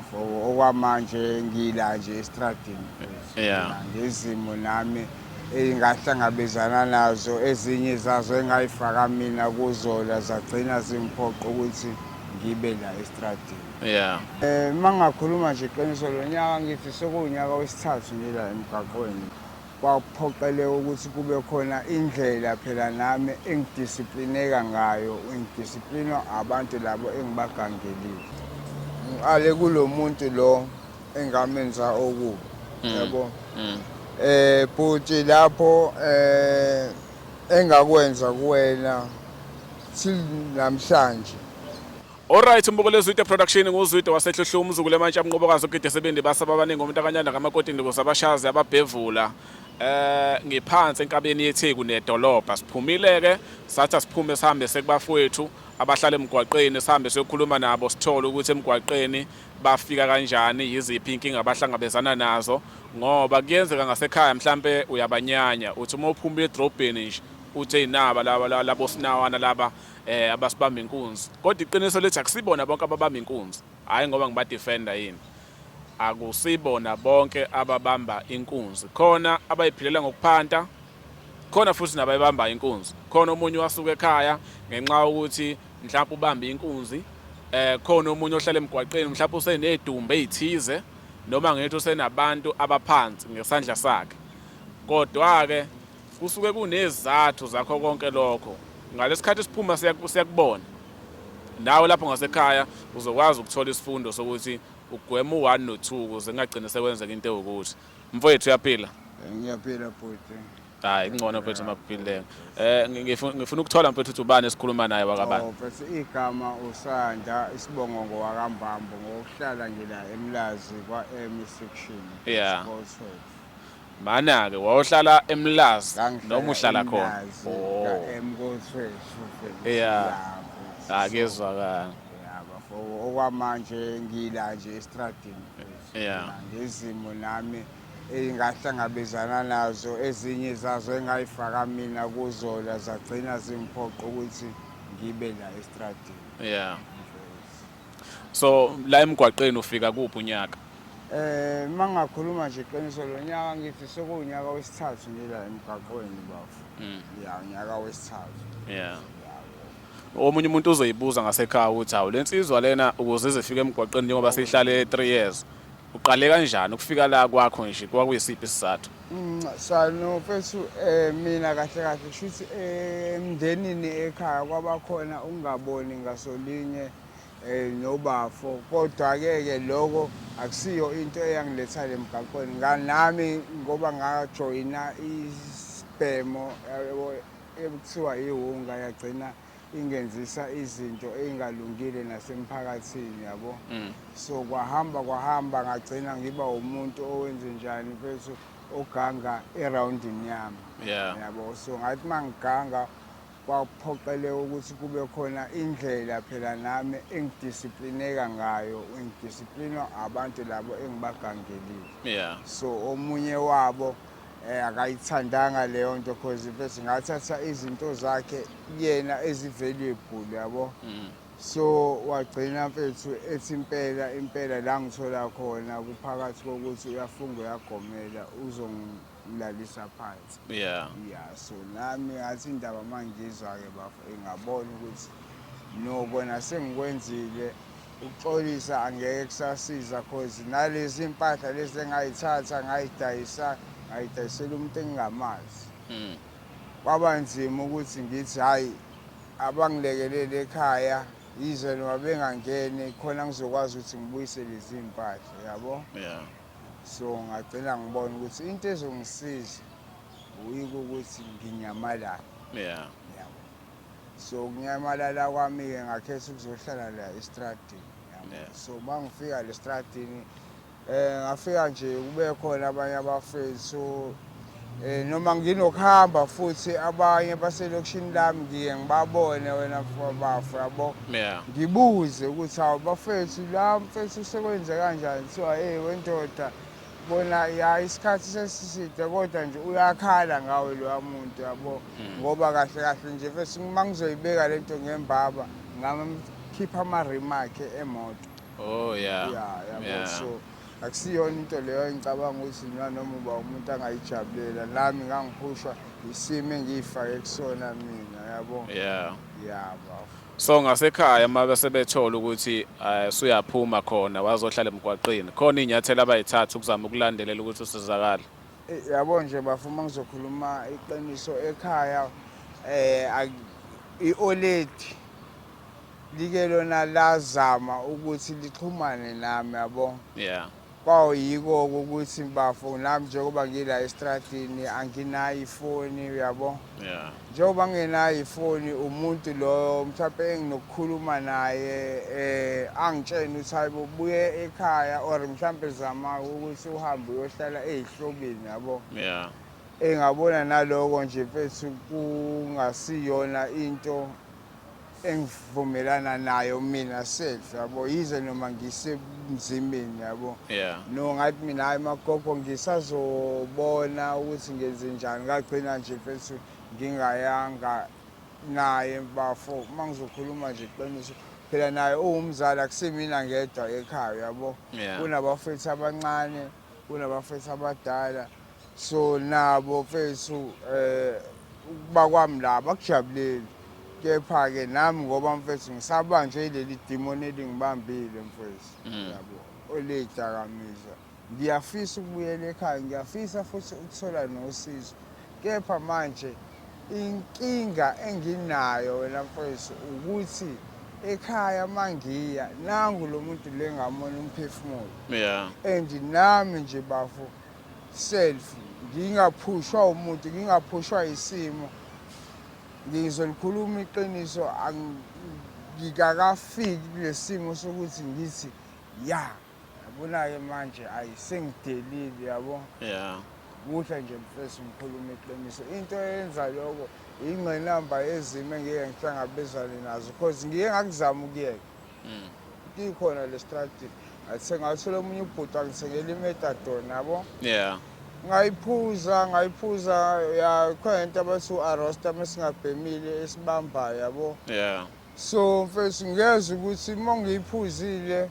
bafo okwamanje ngila nje estradini Yeah. ngezimo nami engahlangabezana nazo ezinye zazo engayifaka mina kuzona zagcina zimphoqa ukuthi ngibe la estradini. Yeah. Mangakhuluma nje iqiniso lo nyaka ngithi sekunyaka wesithathu nje la emgaqweni. Kwaphoqeleka ukuthi kube khona indlela phela nami engidisiplineka ngayo, ngidisiplinwa abantu labo engibagangelile. Ngiqale kulo muntu lo engamenza okubi, yabo. Futhi lapho engakwenza kuwena till namhlanje. Alright, Mbukelezwide production nguzwide wasehlohlo umzukulu emantsha amnqobokazi ogide sebendi basaba abaningi umntakanyana ngamakoti ndikuze abashazi ababhevula ngiphansi enkabeni yeTheku nedolobha siphumile ke sathi asiphume sihambe sekubafowethu abahlala emgwaqeni sihambe siyokhuluma nabo sithole ukuthi emgwaqeni bafika kanjani yiziphi inkinga abahlangabezana nazo ngoba kuyenzeka ngasekhaya mhlambe uyabanyanya uthi uma uphuma edrobheni nje uthe inaba labo sinawana laba abasibamba inkunzi kodwa iqiniso lethi akusibona bonke ababamba inkunzi hayi ngoba ngiba defender yini akusibona bonke ababamba inkunzi khona abayiphilela ngokuphanta khona futhi nabayibamba inkunzi khona omunye wasuka ekhaya ngenxa ukuthi mhlawumbe ubamba inkunzi khona omunye ohlala emgwaqeni mhlawumbe usenedumbe ezithize noma ngithi usenabantu abaphansi ngesandla sakhe kodwa ke kusuke kunezathu zakho konke lokho ngalesikhathi siphuma siyakubona nawe lapho ngasekhaya uzokwazi ukuthola isifundo sokuthi ugwema u1 no2 ukuze ngagcina sekwenzeka into ukuthi mfowethu uyaphila Ngiyaphila futhi. hayi ngcono mfowethu makuphileke ngifuna ukuthola mfowethu ukuthi ubani esikhuluma naye wakabani Mfethu igama uSanda isibongo ngowakambambo ngokuhlala ngila eMlazi kwa-M section. Yeah. Mana ke wayohlala eMlazi noma uhlala khona ka-M Goldfish. Yeah. Akezwakala Bafo okwamanje ngila nje estradini. Yeah. Ngezimo nami engahlangabezana nazo ezinye zazo engayifaka mina kuzona zagcina zimphoqa ukuthi ngibe la estradini. Yeah. So la emgwaqeni ufika kuphi unyaka Mangakhuluma nje iqiniso lo nyaka ngithi sekunyaka wesithathu nje la emgaqweni bafo. Ya unyaka wesithathu. Yeah. Omunye umuntu uzoyibuza ngasekhaya ukuthi awu lensizwa lena ukuze izifike emgwaqeni njengoba sihlale 3 years uqale kanjani ukufika la kwakho nje kwakuyisiphi isizathu Sano mfethu mina kahle kahle shuthi emndenini ekhaya kwabakhona ungaboni ngasolinye nobafo kodwa ke lokho akusiyo into eyangiletha lemgaqweni nami ngoba ngajoyina isibhemo ekuthiwa ihunga yagcina ingenzisa izinto engalungile nasemphakathini yabo. So kwahamba ngagcina ngiba umuntu owenze njani mfethu oganga eroundini yami. Yabo so ngathi mangiganga kwaphoqeleka ukuthi kube khona indlela phela nami engidisiplineka ngayo ngidisiplinwa abantu labo engibagangelile. So omunye wabo akayithandanga leyo nto because mfethu ngathatha izinto zakhe yena ezivaluable yabo. So wagcina mfethu ethi impela la ngithola khona kuphakathi kokuthi uyafunga uyagomela uzongilalisa phansi. So nami ngathi indaba mangizwa ke bafo ngabona ukuthi no kona sengikwenzile ukuxolisa angeke kusasiza because nalezi impahla lezi engayithatha ngayidayisela umuntu engingamazi. Kwaba nzima ukuthi ngithi hayi abangilekelele ekhaya yize noma bengangeni khona ngizokwazi ukuthi ngibuyise lezi impahla yabo. So ngagcina ngibona ukuthi into ezongisiza uyiko ukuthi nginyamalala. So kunyamalala kwami ke ngakhetha ukuzohlala la estradini. So mangifika le estradini ngafika nje kube khona abanye abafethu noma nginokuhamba futhi abanye baselokishini lami ngiye ngibabone wena bafo yabo. Ngibuze ukuthi awu bafethu la mfethu sekwenze kanjani kuthiwa wendoda bona ya isikhathi sesiside kodwa nje uyakhala ngawe lo muntu yabo ngoba kahle kahle nje mfethu mangizoyibeka lento ngembaba ngamkhipha ama remark emoto. Oh yeah. Yeah yabo. Yeah. So akusiyona into leyo ngicabanga ukuthi noma uba umuntu angayijabulela nami ngangiphushwa isimo engiyifake kusona mina yabo. Yeah. Bafo. So ngasekhaya uma sebethola ukuthi usuyaphuma khona wazohlala emgwaqeni khona inyathelo abayithatha ukuzama ukulandelela ukuthi usizakala. Yabo nje bafuma ngizokhuluma iqiniso ekhaya i-oledi like lona lazama ukuthi lixhumane nami yabo. Yeah. Kwayiko ukuthi bafo nami njengoba ngila estradini anginayo ifoni yabo. Yeah. Njengoba ngenayo ifoni umuntu lo mhlawumbe enginokukhuluma naye angitshena ukuthi hayibo buye ekhaya or mhlawumbe zama ukuthi uhambe uyohlala ezihlobeni yabo. Yeah. Engabona naloko nje mfethu kungasiyona into engivumelana nayo mina self yabo yize noma ngisemzimeni yabo. Yeah. No ngathi mina hayi magogo ngisazobona ukuthi ngenze njani ngagcina nje mfethu ngingayanga naye bafo mangizokhuluma nje iqiniso phela naye uwumzali akusimina ngedwa ekhaya yabo. Yeah. Kunabafethu abancane kunabafethu abadala so nabo mfethu bakwami la bakujabuleli kepha-ke nami ngoba mfethu ngisabanjwe yileli demon elingibambile mfethu yabo oleyidakamizwa. Ngiyafisa ukubuyela ekhaya ngiyafisa futhi ukuthola nosizo kepha manje inkinga enginayo wena mfethu ukuthi ekhaya mangiya nangu lo muntu le ngamona umphefumulo. Yeah. And nami nje bafo self ngingaphushwa umuntu ngingaphushwa isimo ngizolikhuluma iqiniso ngikakafiki kulesimo sokuthi ngithi yabona-ke manje ayisengidelile yabo. Yeah. Kuhle nje mfethu ngikhuluma iqiniso into eyenza lokho ingqinamba ezimo engeke ngihlangabezane nazo because ngike ngakuzama ukuyeka. Ikhona le strategi athe ngathola omunye ubhuti wangithengela imetadone yabo. Yeah. ngayiphuza ya khona into abathi u-arosta mesingabhemile esibambayo yabo. Yeah. So mfethu ngiyeza ukuthi uma ngiyiphuzile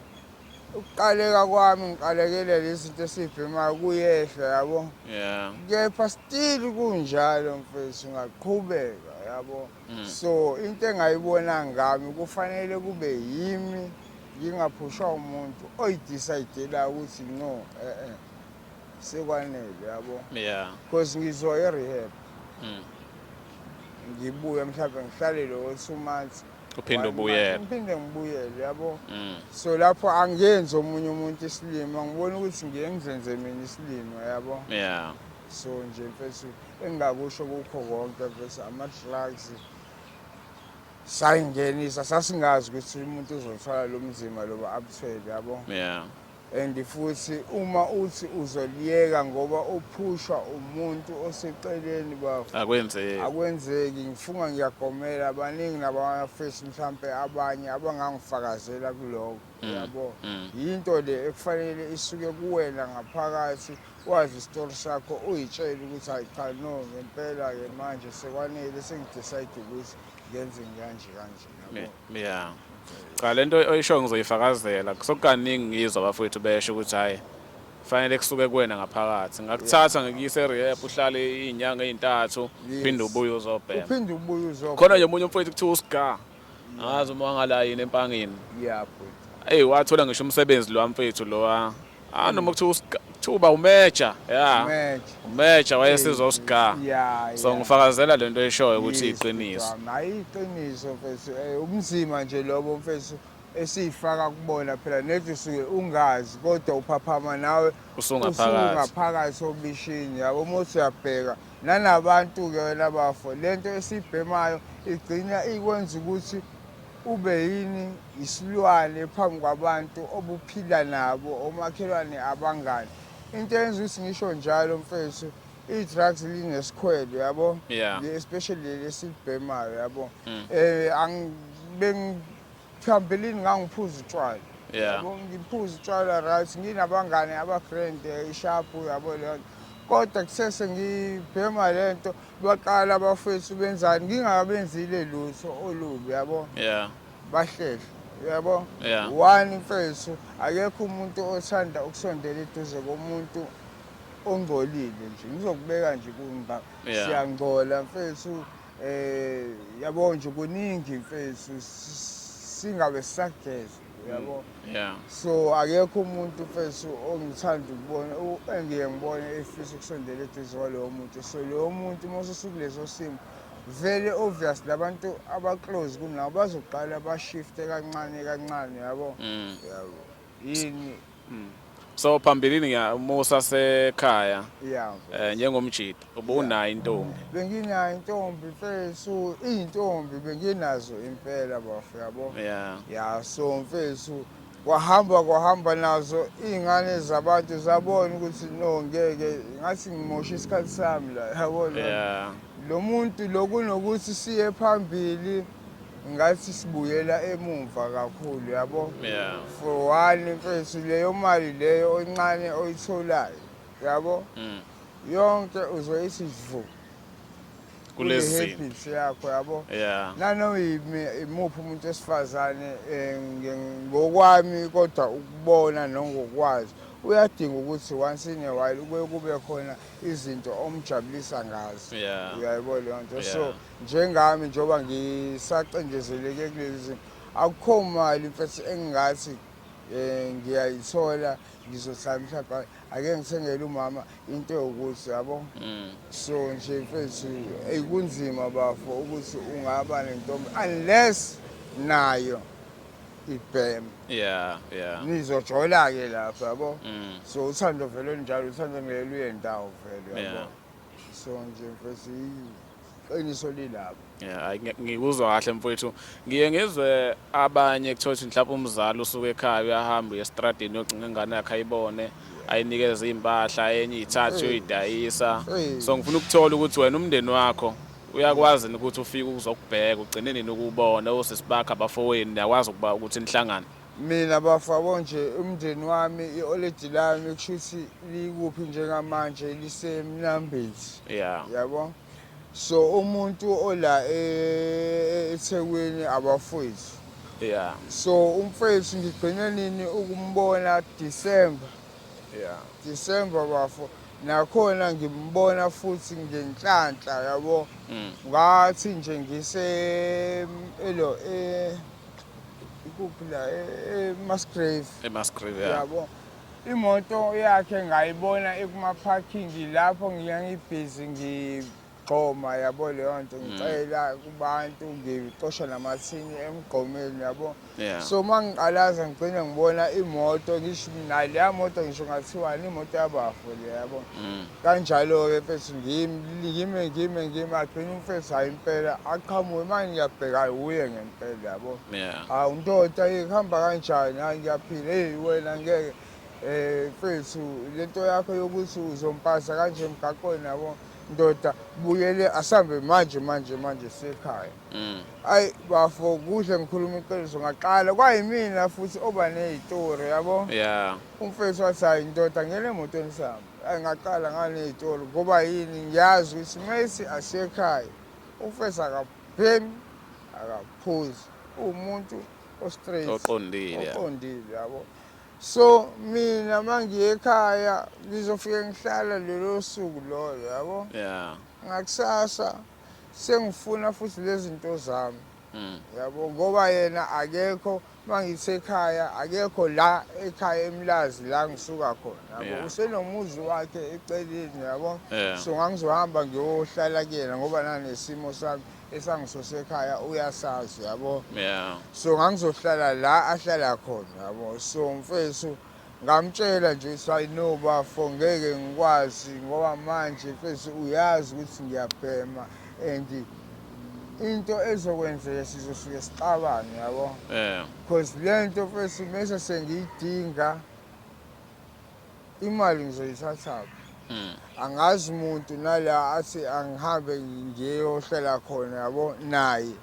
ukuqaleka kwami ngiqalekele lezi zinto esiyibhemayo kuyehla yabo. Yeah. Kepha still kunjalo mfethu ngaqhubeka yabo. So into engayibona ngami kufanele kube yimi ngingaphushwa umuntu oyidecide ukuthi no sekwanele yabo. Yeah. Because ngizoya e-rehab ngibuye mhlawumbe ngihlale lo 2 months Uphinde ubuyele. ngiphinde ngibuyele yabo. So lapho angenzi omunye umuntu isilimo ngibona ukuthi ngiyenze mina isilimo yabo. Yeah. So nje mfethu engakusho kukho konke mfethu ama-drugs sayingenisa sasingazi ukuthi umuntu uzothwala lo mzima lo abuthwele yabo. Yeah. And futhi uma uthi uzoliyeka ngoba uphushwa umuntu oseceleni bafo akwenzeki ngifunga ngiyagomela abaningi nabafethu mhlambe abanye abangangifakazela kuloko yabo. Yinto le ekufanele isuke kuwena ngaphakathi wazi isitori sakho uyitshela ukuthi hayi cha no ngempela-ke manje sekwanele sengidecide ukuthi ngenze kanje yabo. Yeah. Cha lento oyisho ngizoyifakazela kusokukaningi ngizwa abafowethu besho ukuthi hayi fanele kusuke kuwena ngaphakathi ngakuthatha ngikuyise e-rehab uhlale izinyanga ezintathu uphinde ubuye uzobhema. Uphinde ubuye uzobhema. Khona nje umunye umfowethu kuthiwa usiga angazi uma wangala yini empangeni. Yeah. Hey wathola ngisho umsebenzi lo mfowethu lo noma kuthiwa thuba umeja umeja wayesizosiga. So ngifakazela lento eshoyo ukuthi iqiniso. Hayi iqiniso mfethu umzima nje lobo mfethu esifaka kubona phela nethi usuke ungazi kodwa uphaphama nawe usungaphakathi obishini yabo. Umuntu uyabheka nanabantu ke wena bafo lento esibhemayo igcina ikwenza ukuthi ube yini isilwane phambi kwabantu obuphila nabo omakhelwane abangani. Into eyenza ukuthi ngisho njalo mfethu i-drugs linesikhwele yabo. Especially lesibhemayo yabo. Phambelini ngangiphuza utshwala. Yabo ngiphuza utshwala right nginabangane aba-grand ishapu yabo leyo. Kodwa kusese ngibhema lento baqala abafethu benzani ngingakabenzile lutho olubi yabo. Yeah. Bahlehla uyabo. Yeah. One mfethu akekho umuntu othanda ukusondela eduze komuntu ongcolile nje. Ngizokubeka nje kunga Yeah. siyangcola mfethu yabo nje kuningi mfethu singabe sageza uyabo. Yeah. So akekho umuntu mfethu ongithanda ukubona engiye ngibone efisa ukusondela eduze kwalowo muntu. So lowo muntu mase sukuleso simo very obvious labantu abaclose kunawo bazoqala bashifte kancane kancane yabo. Yabo. Yini So phambilini Musa sekhaya yeah. njengomjidi ubunayo intombi. Benginayo intombi mfethu, iy'ntombi benginazo impela bafu yabo. Yeah. Ya so mfethu kwahamba nazo iy'ngane zabantu zabona ukuthi no ngeke ngathi ngimosha isikhathi sami la yabo. Yeah. Lo muntu lokunokuthi siye phambili ngathi sibuyela emumva kakhulu yabo. Yeah. For one mfethu leyo mali leyo encane oyitholayo yabo. Yonke uzoyithi dvu Kulezi. habits yakho yabo. Yeah. Nano imuphi umuntu esifazane ngokwami kodwa ukubona nongokwazi uyadinga ukuthi once in a while kube khona izinto omjabulisa ngazo. Yeah. Uyayibona leyo nto. So njengami njengoba ngisacenjezeleke kulezi akukho mali mfethu engingathi ngiyayithola ngizohlala mhlawumbe ake ngithengele umama into yokuthi yabo. So nje mfethu kunzima bafo ukuthi ungaba nentombi unless nayo ibhema. Yeah. Yeah. Nizojola ke lapha yabo. So uthando vele njalo uthando ngeke uye ndawo vele Yeah. yabo. So nje mfethu iqiniso lilapha. Yeah, ngikuzwa kahle mfowethu. Ngiye ngizwe abanye kuthothi mhlawumbe umzali usuke ekhaya uyahamba estradini yogcina ingane yakhe ayibone ayinikeza impahla enye ithathu uyidayisa. So ngifuna ukuthola ukuthi wena umndeni wakho uyakwazi ukuthi ufike ukuzokubheka ugcine nini ukubona osesibakha abafowenu yakwazi ukuba ukuthi nihlangane. Mina bafabo nje umndeni wami ioledi lami kushuthi likuphi njengamanje lisemnambithi. Yeah. Yabo. So umuntu ola eThekwini abafowethu. Yeah. So umfowethu ngigcina nini ukumbona December. Yeah. December bafo. Nakhona ngimbona futhi ngenhlanhla yabo. Ngathi nje ngise ikuphi la Musgrave. Musgrave. Yeah. Yabo. Imoto yakhe ngayibona ekuma parking lapho ngiyangibhizi ngigqoma yabo leyo nto ngicela kubantu ngicosha namathini emgqomeni yabo. Yeah. So mangiqalaza ngigcina ngibona imoto ngisho nale ya moto ngisho ngathiwa imoto yabafu le yabo. Kanjalo ke mfethu ngime agcina umfethu hayi impela aqhamuke manje ngiyabheka uye ngempela yabo. Yeah. Undoda ihamba kanjani hayi ngiyaphila hey wena ngeke mfethu lento yakho yokuthi uzompasa kanje emgaqweni yabo ndoda buyele asambe manje sekhaya. Ayi bafo kuhle ngikhuluma iqiniso ngaqala kwayimina futhi oba nezitori yabo. Yeah. Umfethu wathi hayi ndoda ngene emotweni sami ngaqala nganezitori ngoba yini ngiyazi ukuthi mase asekhaya umfethu akaphemi akaphuzi umuntu straight oqondile yabo. So mina mangiye ekhaya ngizofika ngihlala lelo suku lo yabo. Yeah. Ngakusasa sengifuna futhi lezi zinto zami. Yabo ngoba yena akekho mangisekhaya akekho la ekhaya eMlazi la ngisuka khona yabo. Usenomuzi wakhe eceleni yabo. So ngangizohamba ngiyohlala kuyena ngoba nanesimo sami esangisosekhaya uyasazi yabo. Yeah. So ngangizohlala la ahlala khona yabo. So mfethu ngamtshela nje ukuthi no bafo ngeke ngikwazi ngoba manje mfethu uyazi ukuthi ngiyabhema and into ezokwenzeka sizosuke sixabane yabo. Yeah. Because lento mfethu mase sengiyidinga imali ngizoyithatha. Angazi umuntu nala athi angihambe ngiyohlala khona yabo naye.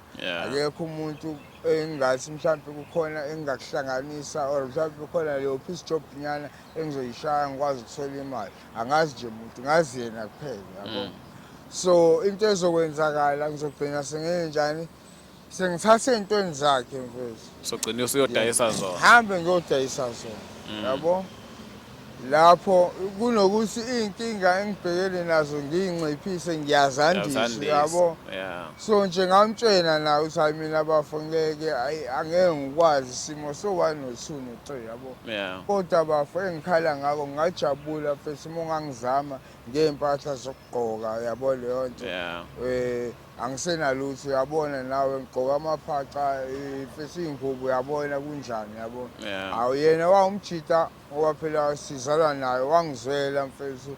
Akekho umuntu engathi mhlawumbe kukhona engakuhlanganisa or mhlawumbe kukhona leyo piece job nyana engizoyishaya ngikwazi ukuthola imali. Angazi nje umuntu ngazi yena kuphela yabo. So into ezokwenzakala ngizogcina sengenjani sengithathe ey'ntweni zakhe mfethu. sogcina usuyodayisa zona. Hambe ngiyodayisa zona yabo. Lapho kunokuthi iy'nkinga engibhekene nazo ngiy'nciphise ngiyazandisa yabo. Yeah. So nje ngamtshela nawe ukuthi hayi mina bafo ngeke angeke ngikwazi isimo so-1 no-2 no-3 yabo. Yeah. Kodwa bafo engikhala ngako ngingajabula futhi uma ungangizama ngey'mpahla zokugqoka yabo leyo nto. Yeah. Angisenalutho uyabona nawe ngigqoka amaphaca futhi iy'ngubo uyabona kunjani yabo. Yeah. Awu yena wawumjida ngoba phela sizalwa naye wangizwela mfethu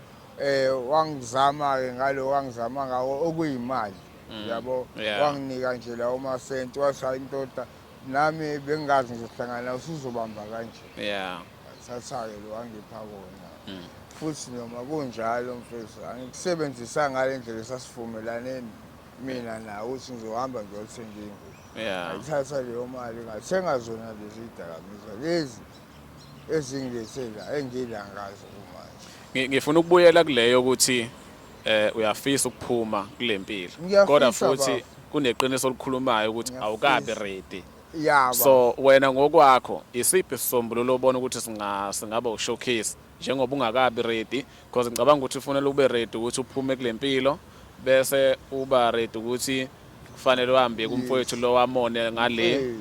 wangizama-ke ngalo wangizama ngawo okuyimali yabo. Yeah. Wanginika nje lawo masenti wathi hayi ndoda nami bengazi ngizohlangana usuzobamba kanje. Yeah. Thatha-ke lo wangipha kona. Futhi noma kunjalo mfethu angikusebenzisa ngale ndlela esasivumelane mina nawe ukuthi ngizohamba ngiyothenga iy'ngubo. Yeah. Ngithatha leyo mali ngathenga zona lezi dakamizwa lezi ezingilethela engila ngazo kumanje. Ngifuna ukubuyela kuleyo ukuthi uyafisa ukuphuma kule mpilo. Ngiyafisa, Kodwa futhi baba. kuneqiniso olukhulumayo ukuthi Ngiyafisa. awukabi ready. Yaba. So wena ngokwakho isiphi isisombululo obona ukuthi singaba ushowcase njengoba ungakabi ready because ngicabanga ukuthi ufanele ube ready ukuthi uphume kule mpilo bese uba ready ukuthi kufanele uhambe kumfowethu lo wamone ngale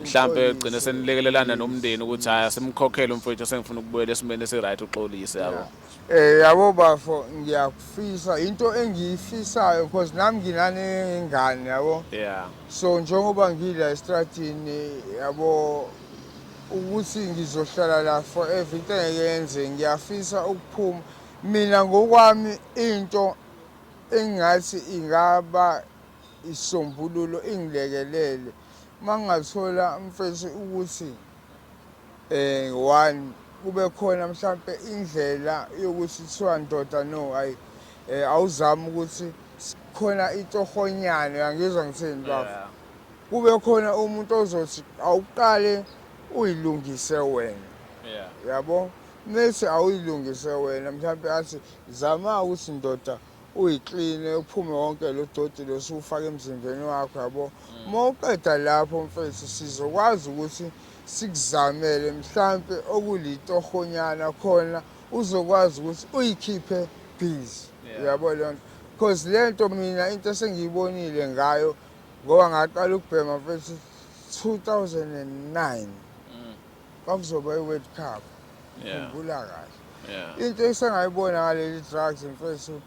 mhlambe ugcine senilekelelana nomndeni ukuthi haya simkhokhele umfowethu sengifuna ukubuyela esimeni esiright uxolise yabo. Yabo bafo ngiyakufisa into engiyifisayo because nami nginane ingane yabo. Yeah. So njengoba ngila estratini yabo ukuthi ngizohlala la forever into engiyenze ngiyafisa ukuphuma mina ngokwami into engathi ingaba isombululo ingilekelele mangathola mfethu ukuthi 1 kube khona mhlambe indlela yokuthi kuthiwa ndoda no hayi awuzama ukuthi khona itohonyane uyangizwa ngithini bafo. Kube khona umuntu ozothi awuqale uyilungise wena. Yeah. Yabo mase awuyilungise wena mhlambe athi zama ukuthi ndoda uyiclean uphume wonke lo doti losufaka emzimbeni wakho yabo. Mawuqeda lapho mfethu sizokwazi ukuthi sikuzamele mhlambe okulitohonyana khona uzokwazi ukuthi uyikhiphe busy. Yabo lonto because lento mina into esengiyibonile ngayo ngoba ngaqala ukubhema mfethu 2009 kwakuzoba i-World Cup. Ngikhumbula kahle. Into esengayibona ngaleli drugs mfethu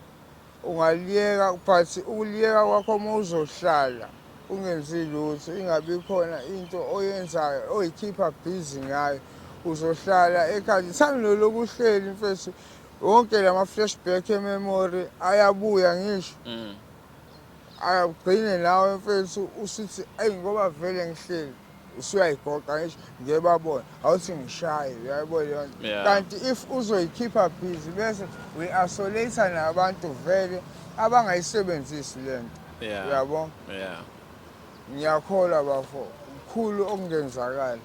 ungaliyeka but ukuliyeka kwakho uma uzohlala ungenzi lutho ingabi khona into oyenzayo oyikhipha busy ngayo uzohlala ekhaya sanginoloku uhleli mfethu wonke lama flashback ememory ayabuya ngisho. Ayagcine nawe mfethu usithi ayi ngoba vele ngihleli usuyayigoqa ngisho ngiyebabona awuthi ngishaye uyayibona leyo nto. Kanti if uzoyikhipha busy bese we-isolate nabantu vele abangayisebenzisi lento. Uyabona. Ngiyakholwa bafo kukhulu okungenzakala.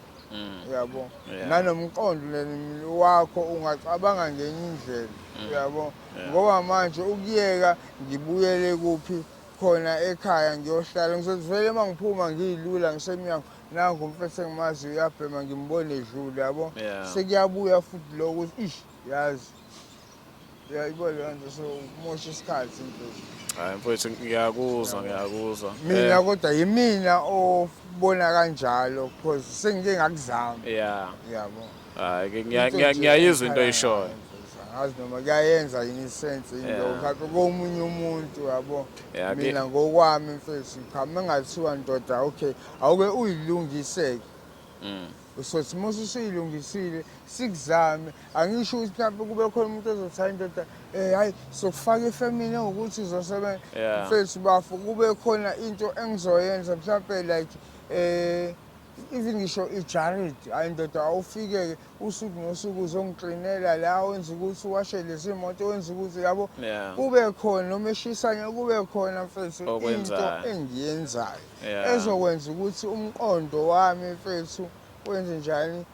Uyabona. Nanomqondo wakho ungacabanga ngenye indlela. Uyabona. Ngoba manje ukuyeka ngibuyele kuphi khona ekhaya ngiyohlala ngizothi vele mangiphuma ngiyilula ngisemnyango nangu mfethu engimazi uyabhema ngimbone edlule yabo. Sekuyabuya futhi lo ukuthi yazi uyayibona leyo nto so kumosha isikhathi mfethu. Hayi mfowethu ngiyakuzwa. Mina kodwa yimina obona kanjalo because sengike ngakuzama. Yabo. Hayi ngiyayizwa into oyishoyo. Ngazi noma kuyayenza yini sense into ukhatha komunye umuntu yabo. Mina ngokwami mfethu ngikhambe ngathiwa ndoda okay awuke uyilungiseke. Usothi mase usuyilungisile sikuzame angisho ukuthi mhlawumbe kube khona umuntu ozothi hayi ndoda hayi sokufaka ifamily ngokuthi uzosebenza mfethu bafo kube khona into engizoyenza mhlawumbe like even ngisho ijared hayi ndoda awufike usuku nosuku uzongiklinela la wenza ukuthi uwashe lezi moto wenza ukuthi yabo kube khona noma eshisanya kube khona mfethu into engiyenzayo ezokwenza ukuthi umqondo wami mfethu wenze njani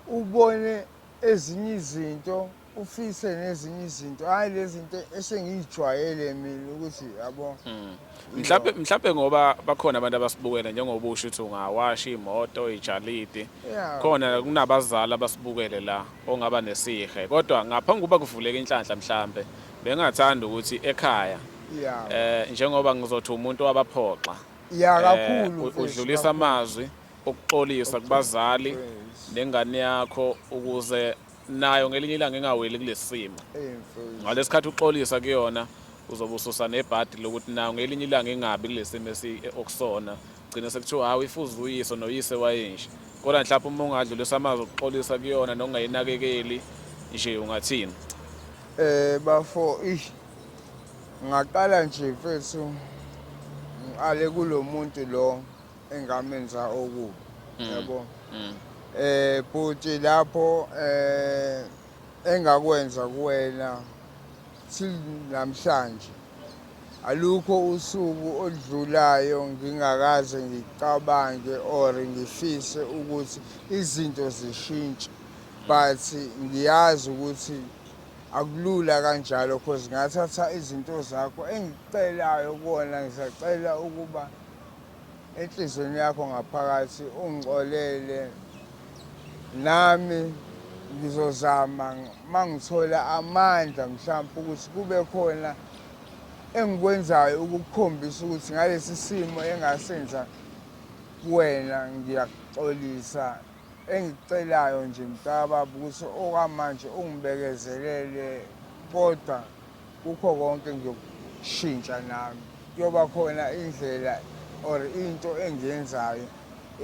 ubone ezinye izinto ufise nezinye izinto hayi lezi zinto esengiyijwayele mina ukuthi yabo mhlambe ngoba bakhona abantu abasibukela njengoba usho ukuthi ungawasha imoto ijalidi yeah khona kunabazali abasibukele la ongaba nesihe kodwa ngaphambi kuba kuvuleka inhlanhla mhlambe bengathanda ukuthi ekhaya yeah njengoba ngizothi umuntu wabaphoxa yeah kakhulu udlulisa amazwi okuxolisa kubazali nengane yakho ukuze nayo ngelinye ilanga engaweli kulesimo ngalesikhathi uxolisa kuyona uzobe ususa nebhadi lokuthi nayo ngelinye ilanga engabi kulesimo okusona gcina sekuthiwa hawu ifuze uyise noyise wayensha kodwa mhlawumbe uma ungadlulisa amazwi okuxolisa kuyona nokungayinakekeli nje ungathini bafo ngaqala nje mfethu ngiqale kulomuntu lo engamenza okubi yabo futhi lapho engakwenza kuwena till namhlanje alukho usuku oludlulayo ngingakaze ngicabange or ngifise ukuthi izinto zishintshe but ngiyazi ukuthi akulula kanjalo because ngathatha izinto zakho engicelayo kuwona ngisacela ukuba enhlizweni yakho ngaphakathi ungixolele nami ngizozama mangithola amandla mhlawumbe ukuthi kube khona engikwenzayo ukukhombisa ukuthi ngalesi simo engasenza kuwena ngiyaxolisa engicelayo nje mntaba ukuthi okwamanje ungibekezelele kodwa kukho konke ngiyokushintsha nami kuyoba khona indlela or into engiyenzayo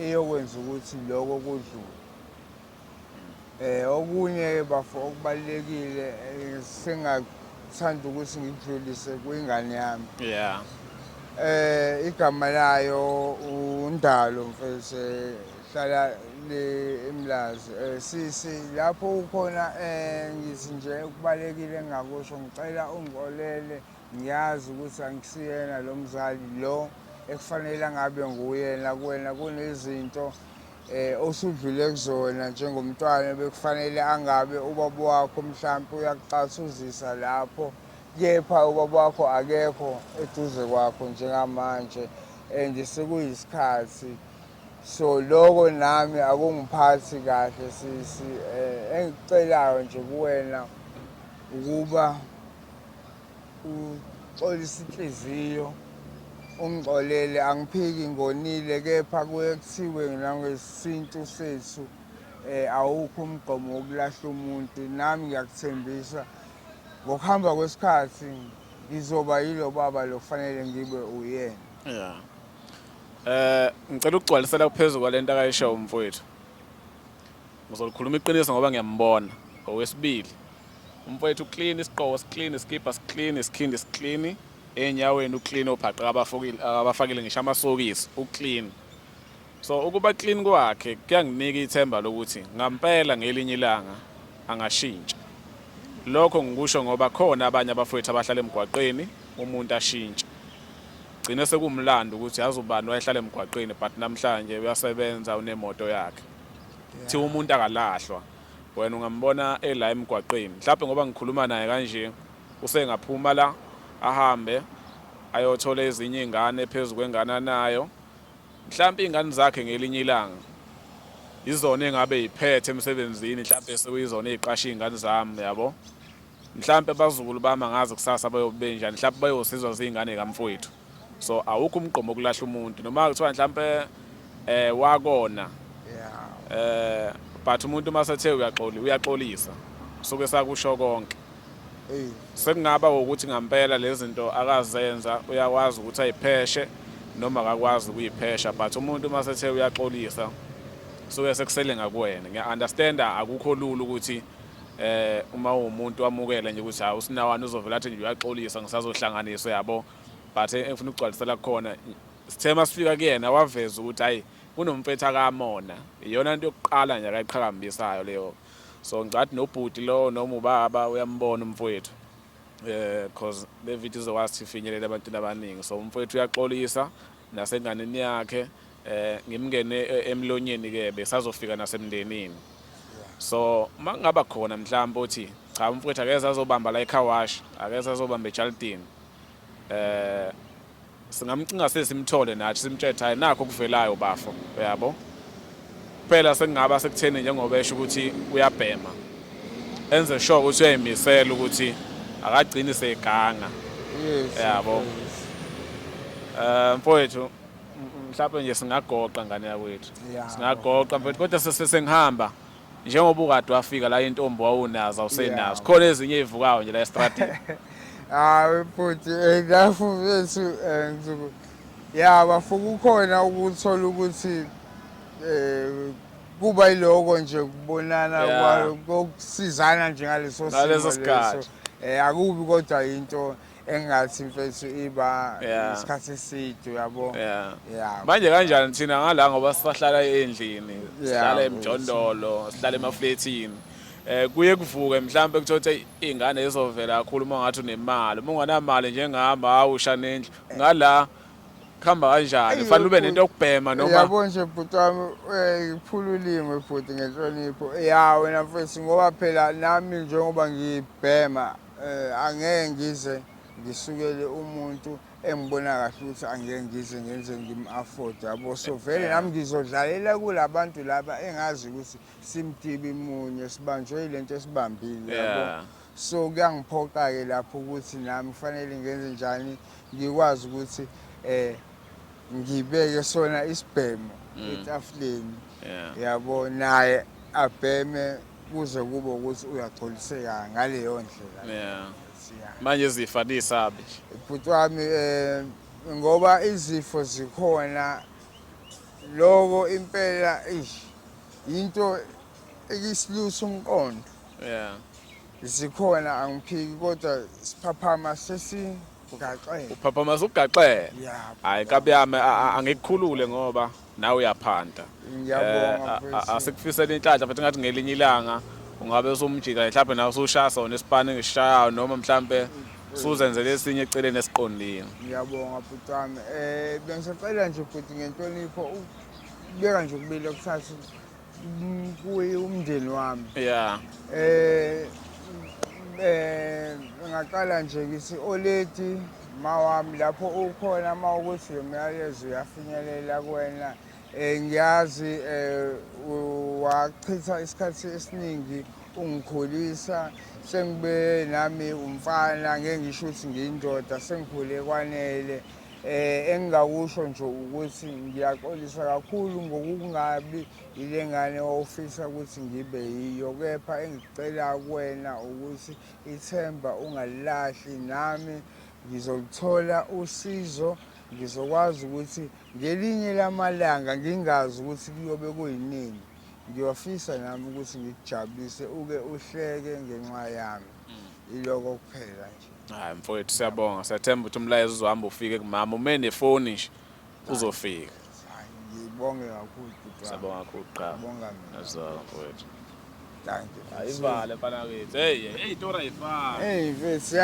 eyokwenza ukuthi lokho kudlule okunye bafo okubalekile sengathanda ukuthi ngidlulise kwingane yami yeah igama layo uNdalo mfethu hlala le eMlazi sisi lapho ukhona ngithi nje ukubalekile engakusho ngicela ungolele ngiyazi ukuthi angisiyena lo mzali lo ekufanele ngabe nguyena kuwena kunezinto osudlule kuzona njengomntwana bekufanele angabe ubaba wakho mhlawumbe uyakucathuzisa lapho kepha ubaba wakho akekho eduze kwakho njengamanje and sekuyisikhathi so lokho nami akungiphathi kahle sisi engicelayo nje kuwena ukuba uxolisa inhliziyo ungixolele angiphiki ngonile kepha kuye kuthiwe nangesintu sethu awukho umgqomo wokulahla umuntu nami ngiyakuthembisa ngokuhamba kwesikhathi ngizoba yilo baba lokufanele ngibe uyena yeah ngicela ukugcwalisela kuphezulu kwalento akayisho umfowethu ngizolikhuluma iqiniso ngoba ngiyambona owesibili umfowethu clean isiqoko clean iskipa clean isikhindi clean enyaweni uclean obhaqqa abafakile ngisho amasokisi uclean so ukuba clean kwakhe kuyanginika ithemba lokuthi ngampela ngelinye ilanga angashintsha lokho ngikusho ngoba khona abanye abafowethu abahlala emgwaqeni umuntu ashintshe gcine sekumlando ukuthi azubani wayehlala emgwaqeni but namhlanje uyasebenza unemoto yakhe thi umuntu akalahlwa wena ungambona ela emgwaqeni mhlawumbe ngoba ngikhuluma naye kanje usengaphuma la ahambe ayothola ezinye izingane phezulu kwengane nayo mhlawumbe izingane zakhe ngelinye ilanga izona engabe iphethe emsebenzini mhlawumbe sekuyizona eziqasha izingane zami yabo mhlawumbe bazukulu bama ngazi kusasa bayobenjani mhlawumbe bayosizwa izingane kamfowethu so awukho umgqomo okulahla umuntu noma kuthiwa mhlawumbe wakona but umuntu masethe uyaxolisa suke sakusho konke sekungaba ukuthi ngampela lezi zinto akazenza uyakwazi ukuthi ayipheshe noma akakwazi ukuyiphesha but umuntu masethe uyaxolisa suke sekusele ngakuwena ngiya-understanda akukho lula ukuthi uma umuntu wamukela nje ukuthi hawu usinawana uzovela athi nje uyaxolisa ngisazohlanganiswa yabo but engifuna ukugcwalisela khona sithema sifika kuyena waveza ukuthi hayi kunomfethu akamona iyona into yokuqala nje akayiqhakambisayo leyo so ngicathi nobhuti lo noma ubaba uyambona umfowethu because le video izokwazi ifinyelele abantu abaningi so umfowethu uyaxolisa nasenganeni yakhe ngimngene emlonyeni ke besazofika nasemndenini so mangaba khona mhlawumbe uthi cha umfowethu akeze azobamba la ecar wash akeze azobamba eJardini singamcinga sesimthole nathi simtshela hayi nakho kuvelayo bafo yabo phela sekungaba sekutheni njengoba esho ukuthi uyabhema enze sure ukuthi uyayimisela ukuthi akagcini seganga yabo mfowethu mhlawumbe nje singagoqa ngane yakwethu singagoqa mfowethu kodwa sesengihamba njengoba ukade wafika la intombi wawunazo awusenazo khona ezinye ezivukayo nje la estradini hayi futhi ngafu wethu ngisuku bafuna ukhona ukuthola ukuthi kuba yiloko nje kubonana kokusizana nje ngaleso sikhathi akubi kodwa into engathi mfethu iba isikhathi eside yabo manje kanjani thina ngala ngoba sisahlala endlini sihlala emjondolo sihlala emafletini kuye kuvuke mhlawumbe kuthothi izingane ezovela kakhulu uma ngathi unemali uma unganamali njengami awusha nendlu ngala khamba kanjani fanele ube nento yokubhema noma yabo nje bhuti wami iphula ulimi futhi ngenhlonipho wena mfethu ngoba phela nami njengoba ngibhema angeke ngize ngisukele umuntu engibona kahle ukuthi angeke ngize ngenze ngim-afford yabo so vele nami ngizodlalela kulabantu laba engazi ukuthi simdibi munye sibanjwe ilento esibambile yabo so kuyangiphoqa-ke lapho ukuthi nami kufanele ngenze njani ngikwazi ukuthi ngibeke sona isibhemo etafuleni yabo naye abheme kuze kube ukuthi uyagcoliseka ngaleyo ndlela manje zifanisa abe bhuti wami ngoba izifo zikhona lokho impela into ekisilusa umqondo zikhona angiphiki kodwa siphaphama sesigaxele uphaphama ugaxele hayi kabi yami angikukhulule ngoba nawe uyaphanda ngiyabonga asikufisela inhlanhla futhi ngathi ngelinye ilanga ungabe usumjika mhlawumbe nawe usushaya sona isipani engishayayo noma mhlawumbe usuzenzele esinye eceleni esiqondile ngiyabonga bhuti wami bengisacela nje futhi ngenhlonipho ubeka nje ukubili okuthathu kuye umndeni wami ngaqala nje ngithi oledi mawami lapho ukhona mawukuthi lo myalezo uyafinyelela kuwena ngiyazi wachitha isikhathi esiningi ungikhulisa sengibe nami umfana ngeke ngisho ukuthi ngiyindoda sengikhule kwanele engingakusho nje ukuthi ngiyaxolisa kakhulu ngokungabi ile ngane owufisa ukuthi ngibe yiyo kepha engicela kuwena ukuthi ithemba ungalilahli nami ngizolithola usizo ngizokwazi ukuthi ngelinye lamalanga ngingazi ukuthi kuyobe kuyinini ngiyofisa nami ukuthi ngikujabulise uke uhleke ngenxa yami iloko kuphela nje hayi mfowethu siyabonga siyathemba ukuthi umlayezo uzohamba ufike kumama uma enefoni nje uzofika ngibonge kakhulu bhuti siyabonga kakhulu qha ngibonga mina azwa mfowethu thank you ayivale mfana wethu hey tora ayivale mfethu